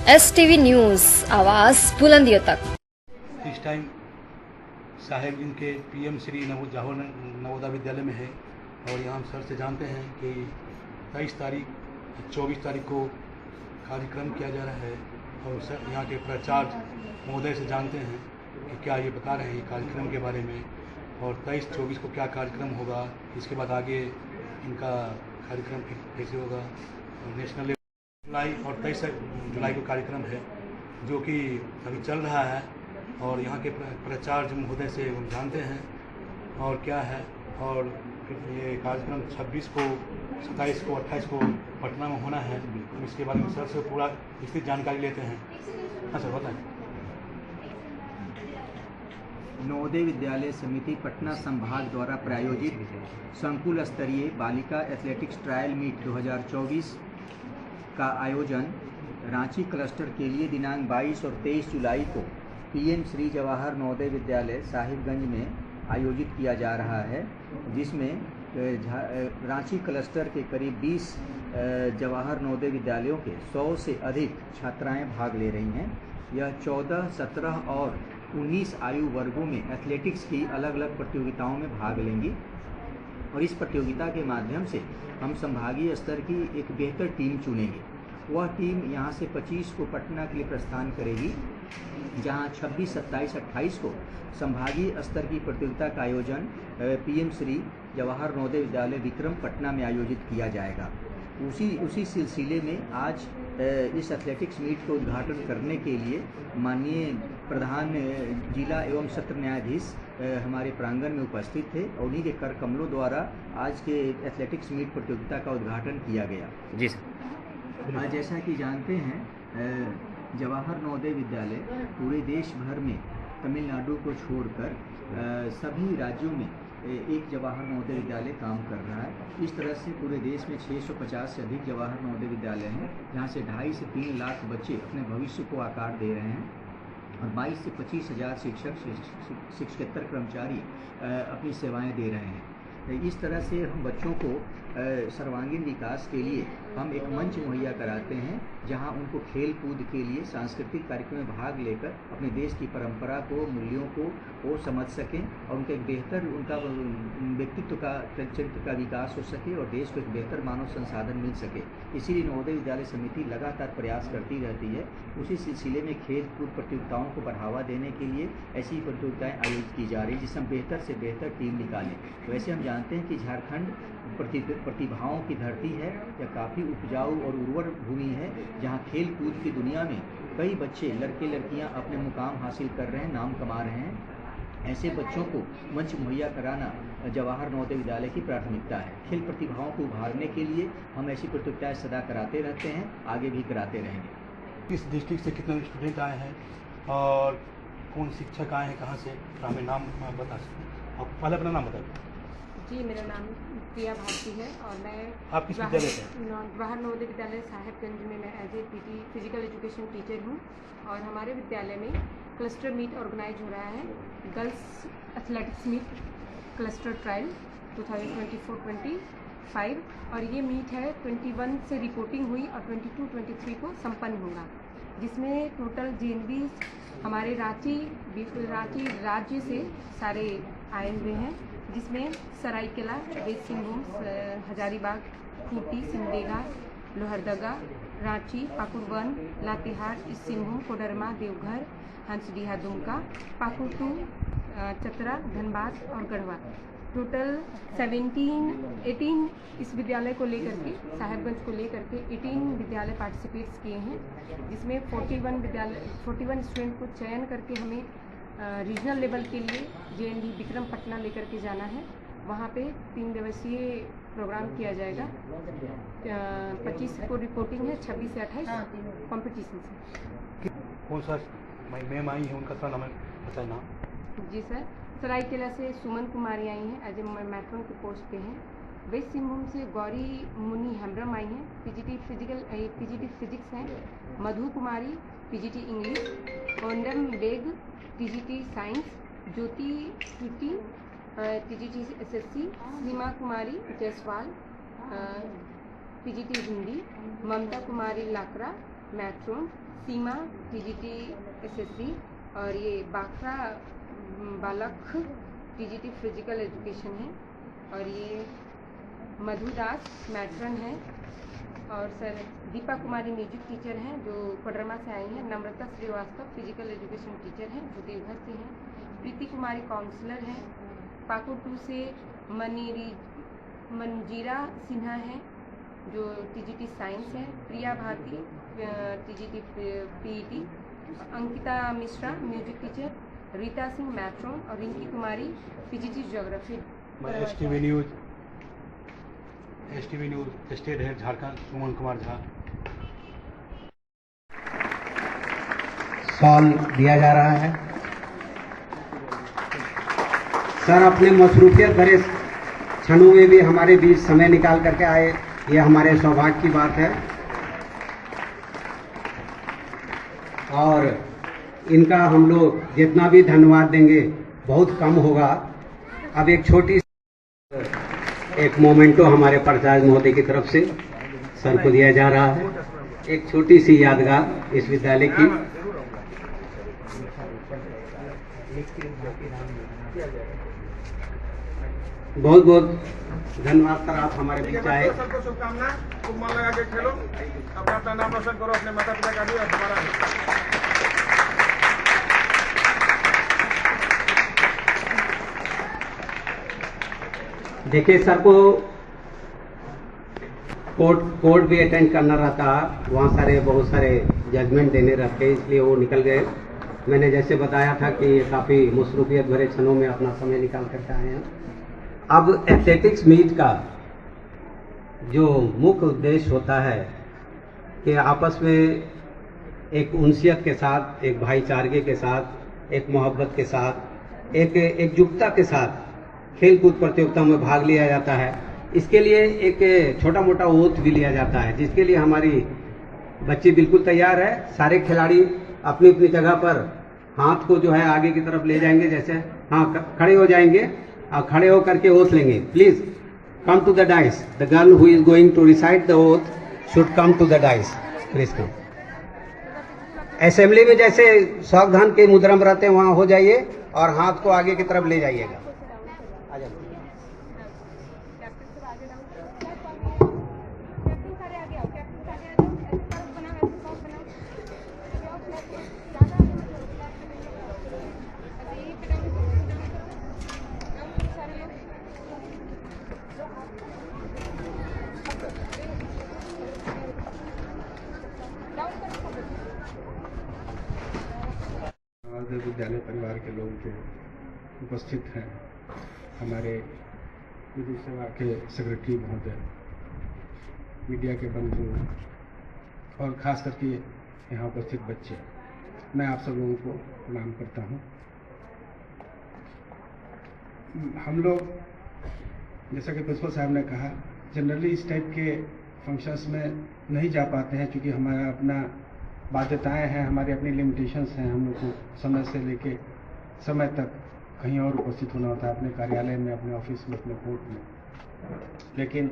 STV news, आवाज़ बुलंदियों तक। इस टाइम साहेबगंज के PM श्री जवाहर नवोदय विद्यालय में है और यहाँ हम सर से जानते हैं कि 23 तारीख 24 तारीख को कार्यक्रम किया जा रहा है और सर यहाँ के प्राचार्य महोदय से जानते हैं कि क्या ये बता रहे हैं कार्यक्रम के बारे में और 23-24 को क्या कार्यक्रम होगा, इसके बाद आगे इनका कार्यक्रम कैसे होगा। नेशनल जुलाई और 23 जुलाई को कार्यक्रम है जो कि अभी चल रहा है और यहाँ के प्राचार्य महोदय से हम जानते हैं और क्या है। और ये कार्यक्रम 26 को 27 को 28 को पटना में होना है। इसके बारे में सर से पूरा विस्तृत जानकारी लेते हैं। हाँ सर बताएं। नवोदय विद्यालय समिति पटना संभाग द्वारा प्रायोजित संकुल स्तरीय बालिका एथलेटिक्स ट्रायल मीट 2024 का आयोजन रांची क्लस्टर के लिए दिनांक 22 और 23 जुलाई को PM श्री जवाहर नवोदय विद्यालय साहिबगंज में आयोजित किया जा रहा है, जिसमें रांची क्लस्टर के करीब 20 जवाहर नवोदय विद्यालयों के 100 से अधिक छात्राएं भाग ले रही हैं। यह 14, 17 और 19 आयु वर्गों में एथलेटिक्स की अलग अलग प्रतियोगिताओं में भाग लेंगी और इस प्रतियोगिता के माध्यम से हम संभागीय स्तर की एक बेहतर टीम चुनेंगे। वह टीम यहाँ से 25 को पटना के लिए प्रस्थान करेगी, जहाँ 26, 27, 28 को संभागीय स्तर की प्रतियोगिता का आयोजन PM श्री जवाहर नवोदय विद्यालय विक्रम पटना में आयोजित किया जाएगा। उसी सिलसिले में आज इस एथलेटिक्स मीट को उद्घाटन करने के लिए माननीय प्रधान जिला एवं सत्र न्यायाधीश हमारे प्रांगण में उपस्थित थे और उन्हीं के कर कमलों द्वारा आज के एथलेटिक्स मीट प्रतियोगिता का उद्घाटन किया गया। जी सर। जैसा कि जानते हैं, जवाहर नवोदय विद्यालय पूरे देश भर में तमिलनाडु को छोड़कर सभी राज्यों में एक जवाहर नवोदय विद्यालय काम कर रहा है। इस तरह से पूरे देश में 650 से अधिक जवाहर नवोदय विद्यालय हैं, जहाँ से 2.5 से 3 लाख बच्चे अपने भविष्य को आकार दे रहे हैं और 22 से 25 हज़ार शिक्षकेतर कर्मचारी अपनी सेवाएं दे रहे हैं। इस तरह से हम बच्चों को सर्वांगीण विकास के लिए हम एक मंच मुहैया कराते हैं, जहां उनको खेल कूद के लिए सांस्कृतिक कार्यक्रम में भाग लेकर अपने देश की परंपरा को, मूल्यों को वो समझ सकें और उनका एक बेहतर उनका व्यक्तित्व का, चरित्र का विकास हो सके और देश को एक बेहतर मानव संसाधन मिल सके। इसीलिए नवोदय विद्यालय समिति लगातार प्रयास करती रहती है। उसी सिलसिले में खेल कूद प्रतियोगिताओं को बढ़ावा देने के लिए ऐसी प्रतियोगिताएं आयोजित की जा रही है, जिसमें बेहतर से बेहतर टीम निकालें। वैसे हम जानते हैं कि झारखंड प्रतिभाओं की धरती है, यह काफ़ी उपजाऊ और उर्वर भूमि है, जहां खेल कूद की दुनिया में कई बच्चे, लड़के लड़कियां अपने मुकाम हासिल कर रहे हैं, नाम कमा रहे हैं। ऐसे बच्चों को मंच मुहैया कराना जवाहर नवोदय विद्यालय की प्राथमिकता है। खेल प्रतिभाओं को उभारने के लिए हम ऐसी प्रतियोगिताएं सदा कराते रहते हैं, आगे भी कराते रहेंगे। किस डिस्ट्रिक्ट से कितने स्टूडेंट आए हैं और कौन शिक्षक आए हैं, कहाँ से, हमें नाम बता सकते हैं? आप पहले अपना नाम बताइए। जी, मेरा नाम प्रिया भारती है और मैं आप किस विद्यालय से? जवाहर नवोदय विद्यालय साहिबगंज में मैं as a PT physical education teacher हूँ और हमारे विद्यालय में क्लस्टर मीट ऑर्गेनाइज हो रहा है, girls athletics meet cluster trial 2024-25 और ये मीट है 21 से रिपोर्टिंग हुई और 22-23 को संपन्न होगा, जिसमें टोटल JNV हमारे रांची राज्य से सारे आए हुए हैं, जिसमें सरायकेला, वेस्ट सिंहभूम, हजारीबाग, खूंटी, सिमडेगा, लोहरदगा, रांची, पाकुड़-1, लातेहार, ईस्ट सिंहभूम, कोडरमा, देवघर, हंसडीहा, दुमका, पाकुड़ 2, चतरा, धनबाद और गढ़वा। टोटल 18 इस विद्यालय को लेकर के, साहिबगंज को लेकर के 18 विद्यालय पार्टिसिपेट्स किए हैं, जिसमें 41 स्टूडेंट को चयन करके हमें रीजनल लेवल के लिए JNV विक्रम पटना लेकर के जाना है। वहाँ पे 3 दिवसीय प्रोग्राम किया जाएगा। 25 को रिपोर्टिंग है, 26 से 28 कॉम्पिटिशन से। कौन सा मैम आई है, उनका नाम बताए नाम? जी सर, सरायकेला से सुमन कुमारी आई हैं, एज ए मैट्रन के पोस्ट पे हैं। वेस्ट सिंहभूम से गौरी मुनि हेम्ब्रम आई हैं, PGT फिजिक्स हैं। Madhu Kumari PGT English. Ondam Beg PGT science. Jyoti Kirti PGT SSC। Seema Kumari Jaiswal PGT Hindi. Mamta Kumari Lakra matron, Seema TGT SSC और ये बाखरा बालक टीजीटी फिजिकल एजुकेशन है और ये मधुदास मैट्रन है और सर दीपा कुमारी म्यूजिक टीचर हैं जो कोडरमा से आई हैं। नम्रता श्रीवास्तव फिजिकल एजुकेशन टीचर हैं जो देवघर से हैं। प्रीति कुमारी काउंसलर हैं। पाकुड़ 2 से मंजीरा सिन्हा हैं जो टीजीटी साइंस है। Priya Bharti TGT PET. Ankita Mishra music teacher. Rita Singh matron और Rinki Kumari PGT geography. STV news state head Jharkhand Suman Kumar Jha. Shawl दिया जा रहा है। सर अपने मसरूफियत भरे क्षणों में भी हमारे बीच समय निकाल करके आए, ये हमारे सौभाग्य की बात है और इनका हम लोग जितना भी धन्यवाद देंगे बहुत कम होगा। अब एक मोमेंटो हमारे प्राचार्य महोदय की तरफ से सर को दिया जा रहा है, एक छोटी सी यादगार इस विद्यालय की। बहुत बहुत धन्यवाद सर, आप हमारे बीच आए। सबको शुभकामनाएं, खूब मन लगा के खेलो, अपना नाम रोशन करो, अपने माता पिता का भी और हमारा भी। देखिए सर को कोर्ट भी अटेंड करना रहता, वहाँ बहुत सारे जजमेंट देने रहते, इसलिए वो निकल गए। मैंने जैसे बताया था कि ये काफ़ी मसरूफियत भरे क्षणों में अपना समय निकाल करके आए हैं। अब एथलेटिक्स मीट का जो मुख्य उद्देश्य होता है कि आपस में एक उनसियत के साथ, एक भाईचारे के साथ, एक मोहब्बत के साथ, एक एकजुटता के साथ खेल कूद प्रतियोगिता में भाग लिया जाता है। इसके लिए एक छोटा मोटा ओथ भी लिया जाता है, जिसके लिए हमारी बच्ची बिल्कुल तैयार है। सारे खिलाड़ी अपनी अपनी जगह पर हाथ को जो है आगे की तरफ ले जाएंगे, जैसे खड़े हो जाएंगे और खड़े होकर के ओथ लेंगे। Please come to the dais. The girl who is going to recite the oath should come to the dais. Please come. Assembly में जैसे सावधान के मुद्रा में रहते हैं वहां हो जाइए और हाथ को आगे की तरफ ले जाइएगा। विद्यालय परिवार के लोग जो उपस्थित हैं, हमारे विधि सेवा के सेक्रेटरी महोदय, मीडिया के बंधु और खास करके यहाँ उपस्थित बच्चे, मैं आप सब लोगों को प्रणाम करता हूँ। हम लोग जैसा कि प्रिंसिपल साहब ने कहा, जनरली इस टाइप के फंक्शंस में नहीं जा पाते हैं क्योंकि हमारा अपना बाध्यताएं हैं, हमारी अपनी लिमिटेशंस हैं। हम लोग को समय से लेके समय तक कहीं और उपस्थित होना होता है, अपने कार्यालय में, अपने ऑफिस में, अपने कोर्ट में। लेकिन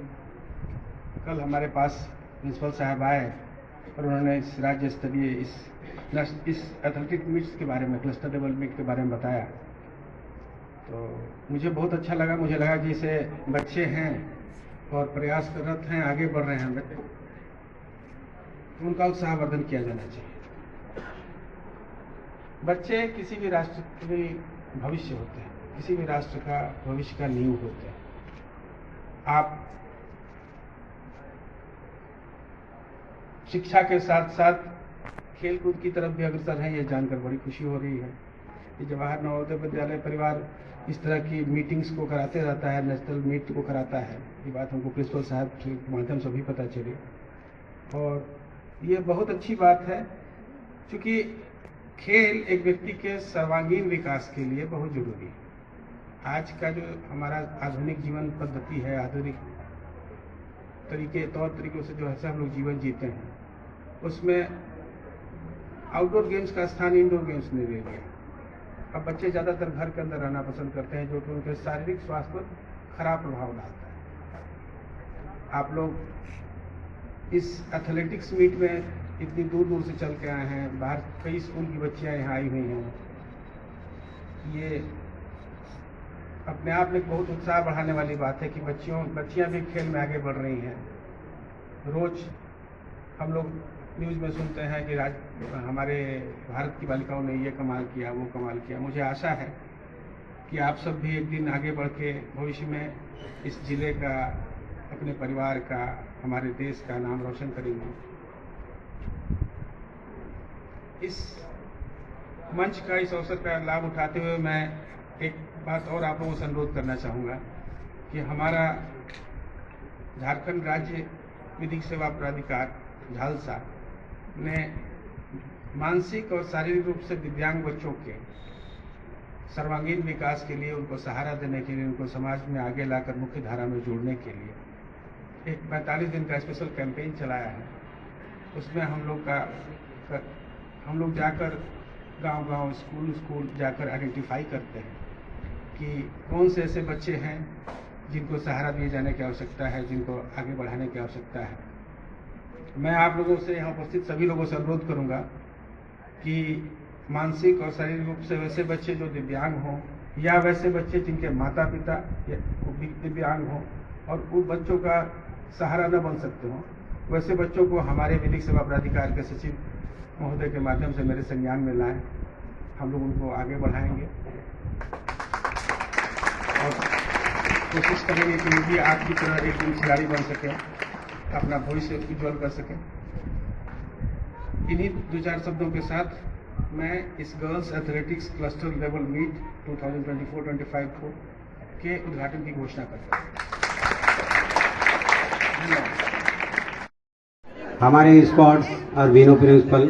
कल हमारे पास प्रिंसिपल साहब आए और उन्होंने इस राज्य स्तरीय इस एथलेटिक मीट्स के बारे में, क्लस्टर डेवलपमेंट के बारे में बताया, तो मुझे बहुत अच्छा लगा। मुझे लगा कि इसे बच्चे हैं और प्रयासरत हैं, आगे बढ़ रहे हैं, तो उनका उत्साहवर्धन किया जाना चाहिए। बच्चे किसी भी राष्ट्र के भविष्य होते हैं, किसी भी राष्ट्र का भविष्य का नींव होते हैं। आप शिक्षा के साथ साथ खेल कूद की तरफ भी अग्रसर हैं, ये जानकर बड़ी खुशी हो रही है। ये जवाहर नवोदय विद्यालय परिवार इस तरह की मीटिंग्स को कराते रहता है, नेशनल मीट को कराता है। ये बात हमको प्रिंसिपल साहब के माध्यम से भी पता चली और ये बहुत अच्छी बात है, क्योंकि खेल एक व्यक्ति के सर्वांगीण विकास के लिए बहुत जरूरी है। आज का जो हमारा आधुनिक जीवन पद्धति है, आधुनिक तौर तरीकों से जो है हम लोग जीवन जीते हैं, उसमें आउटडोर गेम्स का स्थान इंडोर गेम्स में ले गया। अब बच्चे ज़्यादातर घर के अंदर रहना पसंद करते हैं, जो कि उनके शारीरिक स्वास्थ्य पर खराब प्रभाव डालता है। आप लोग इस एथलेटिक्स मीट में इतनी दूर दूर से चल के आए हैं, बाहर कई स्कूल की बच्चियां यहाँ आई हुई हैं। ये अपने आप में एक बहुत उत्साह बढ़ाने वाली बात है कि बच्चियां भी खेल में आगे बढ़ रही हैं। रोज हम लोग न्यूज़ में सुनते हैं कि हमारे भारत की बालिकाओं ने ये कमाल किया, वो कमाल किया। मुझे आशा है कि आप सब भी एक दिन आगे बढ़ के भविष्य में इस जिले का, अपने परिवार का, हमारे देश का नाम रोशन करेंगे। इस मंच का, इस अवसर का लाभ उठाते हुए मैं एक बात और आप लोगों से अनुरोध करना चाहूँगा कि हमारा झारखंड राज्य विधिक सेवा प्राधिकार झालसा ने मानसिक और शारीरिक रूप से दिव्यांग बच्चों के सर्वांगीण विकास के लिए, उनको सहारा देने के लिए, उनको समाज में आगे लाकर मुख्य धारा में जोड़ने के लिए एक 45 दिन का स्पेशल कैंपेन चलाया है। उसमें हम लोग जाकर गांव-गांव, स्कूल जाकर आइडेंटिफाई करते हैं कि कौन से ऐसे बच्चे हैं जिनको सहारा दिए जाने की आवश्यकता है, जिनको आगे बढ़ाने की आवश्यकता है। मैं आप लोगों से, यहाँ उपस्थित सभी लोगों से अनुरोध करूंगा कि मानसिक और शारीरिक रूप से वैसे बच्चे जो दिव्यांग हों, या वैसे बच्चे जिनके माता पिता दिव्यांग हों और उन बच्चों का सहारा न बन सकते हों, वैसे बच्चों को हमारे विधिक सेवा प्राधिकार के सचिव महोदय के माध्यम से मेरे संज्ञान में लाएं। हम लोग उनको आगे बढ़ाएंगे और कोशिश करेंगे कि वो भी आपकी तरह एक दिन खिलाड़ी बन सके, अपना भविष्य उज्ज्वल कर सके। इन्हीं 2-4 शब्दों के साथ मैं इस girls athletics cluster level meet 2024-25 के उद्घाटन की घोषणा करता हूँ। हमारे स्क्वाड्स और वीनो प्रिंसिपल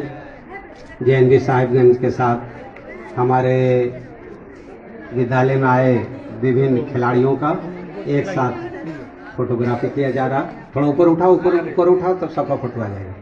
JNV साहिबगंज के साथ हमारे विद्यालय में आए विभिन्न खिलाड़ियों का एक साथ फोटोग्राफी किया जा रहा। थोड़ा ऊपर उठाओ तो सबका फोटो आ जाएगा।